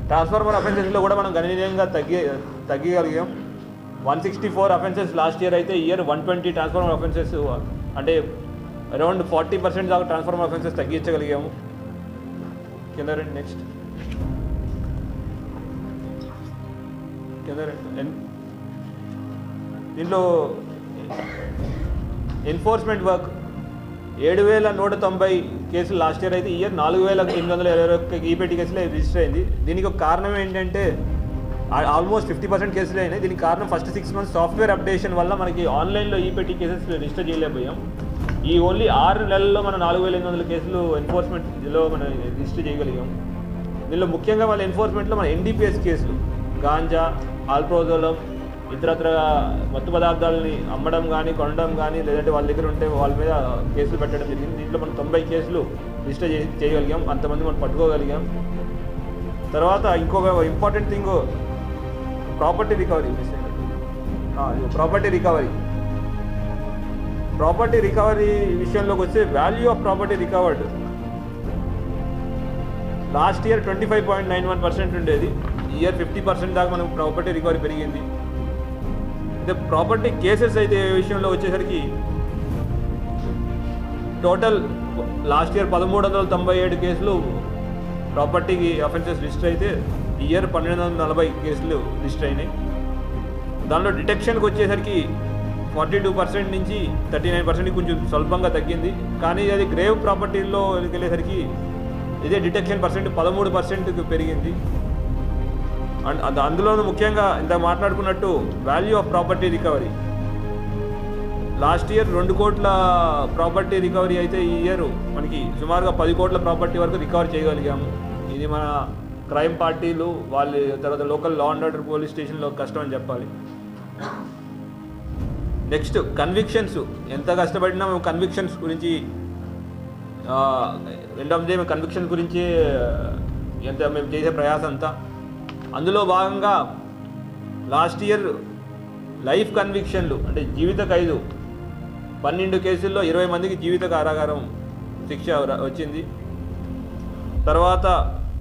Transformer అఫెన్సెస్లో కూడా మనం గణనీయంగా తగ్గగలిగాం. 164 అఫెన్సెస్ లాస్ట్ ఇయర్ అయితే ఇయర్ 120 ట్రాన్స్ఫార్మర్ అఫెన్సెస్, అంటే అరౌండ్ 40% దాకా ట్రాన్స్ఫార్మర్ అఫెన్సెస్ తగ్గించగలిగాము. కింద రండి, నెక్స్ట్ కింద రండి. దీంట్లో ఎన్ఫోర్స్మెంట్ వర్క్ 7,190 కేసులు లాస్ట్ ఇయర్ అయితే ఇయర్ 4,821 ఈపీటీ కేసులు రిజిస్టర్ అయింది. దీనికి ఒక కారణం ఏంటంటే ఆల్మోస్ట్ 50% కేసులు అయినాయి. దీనికి కారణం ఫస్ట్ 6 months సాఫ్ట్వేర్ అప్డేషన్ వల్ల మనకి ఆన్లైన్లో ఈపీటీ కేసెస్ రిజిస్టర్ చేయలేకపోయాం. ఈ ఓన్లీ 6 నెలల్లో మనం 4,800 కేసులు ఎన్ఫోర్స్మెంట్లో మనం రిజిస్టర్ చేయగలిగాం. దీనిలో ముఖ్యంగా వాళ్ళ ఎన్ఫోర్స్మెంట్లో మన ఎన్డీపీఎస్ కేసులు, గాంజా, ఆల్ప్రోజోలం, ఇతరత్ర మత్తు పదార్థాలని అమ్మడం కానీ, కొనడం కానీ, లేదంటే వాళ్ళ దగ్గర ఉంటే వాళ్ళ మీద కేసులు పెట్టడం జరిగింది. దీంట్లో మనం 90 కేసులు రిజిస్టర్ చేయగలిగాం. అంతమంది మనం పట్టుకోగలిగాం. తర్వాత ఇంకొక important thing property recovery. Property recovery విషయంలోకి వస్తే value of property recovered last year 25.91% ఉండేది. ఇయర్ 50% దాకా మనకు ప్రాపర్టీ రికవరీ పెరిగింది. అయితే ప్రాపర్టీ కేసెస్ అయితే విషయంలో వచ్చేసరికి టోటల్ లాస్ట్ ఇయర్ 1,397 కేసులు ప్రాపర్టీకి అఫెన్సెస్ రిజిస్టర్ అయితే ఇయర్ 1,240 కేసులు రిజిస్టర్ అయినాయి. దానిలో డిటెక్షన్కి వచ్చేసరికి 42% నుంచి 39% కొంచెం స్వల్పంగా తగ్గింది. కానీ అది గ్రేవ్ ప్రాపర్టీల్లో వెళ్ళేసరికి ఇదే డిటెక్షన్ పర్సెంట్ 13% పెరిగింది. అండ్ అందులోనూ ముఖ్యంగా ఇంత మాట్లాడుకున్నట్టు value of property recovery last year 2 కోట్ల ప్రాపర్టీ రికవరీ అయితే ఈ ఇయర్ మనకి సుమారుగా 10 కోట్ల ప్రాపర్టీ వరకు రికవర్ చేయగలిగాము. ఇది మన క్రైమ్ పార్టీలు వాళ్ళ తర్వాత local law and order police స్టేషన్లో కష్టం అని చెప్పాలి. Next convictions. ఎంత కష్టపడినా మేము కన్విక్షన్స్ గురించి ఎండ్ ఆఫ్ డే మేము కన్విక్షన్స్ గురించి ఎంత మేము చేసే ప్రయాసం అంతా. అందులో భాగంగా లాస్ట్ ఇయర్ లైఫ్ కన్విక్షన్లు అంటే జీవిత ఖైదు 12 కేసుల్లో 20 మందికి జీవిత కారాగారం శిక్ష వచ్చింది. తర్వాత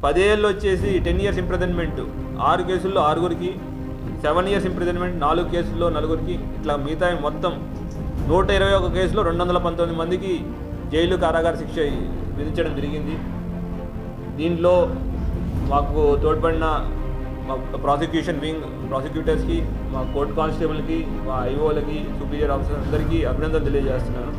10 ఏళ్ళు వచ్చేసి 10 years ఇంప్రిజన్మెంట్ 6 కేసుల్లో 6గురికి, 7 years ఇంప్రిజన్మెంట్ 4 కేసుల్లో 4గురికి, ఇట్లా మిగతా మొత్తం 121 కేసులో 219 మందికి జైలు కారాగార శిక్ష విధించడం జరిగింది. దీంట్లో మాకు తోడ్పడిన మా ప్రాసిక్యూషన్ వింగ్ ప్రాసిక్యూటర్స్కి, మా కోర్ట్ కానిస్టేబుల్కి, మా ఐఓలకి, సుపీరియర్ ఆఫీసర్ అందరికీ అభినందనలు తెలియజేస్తున్నాను.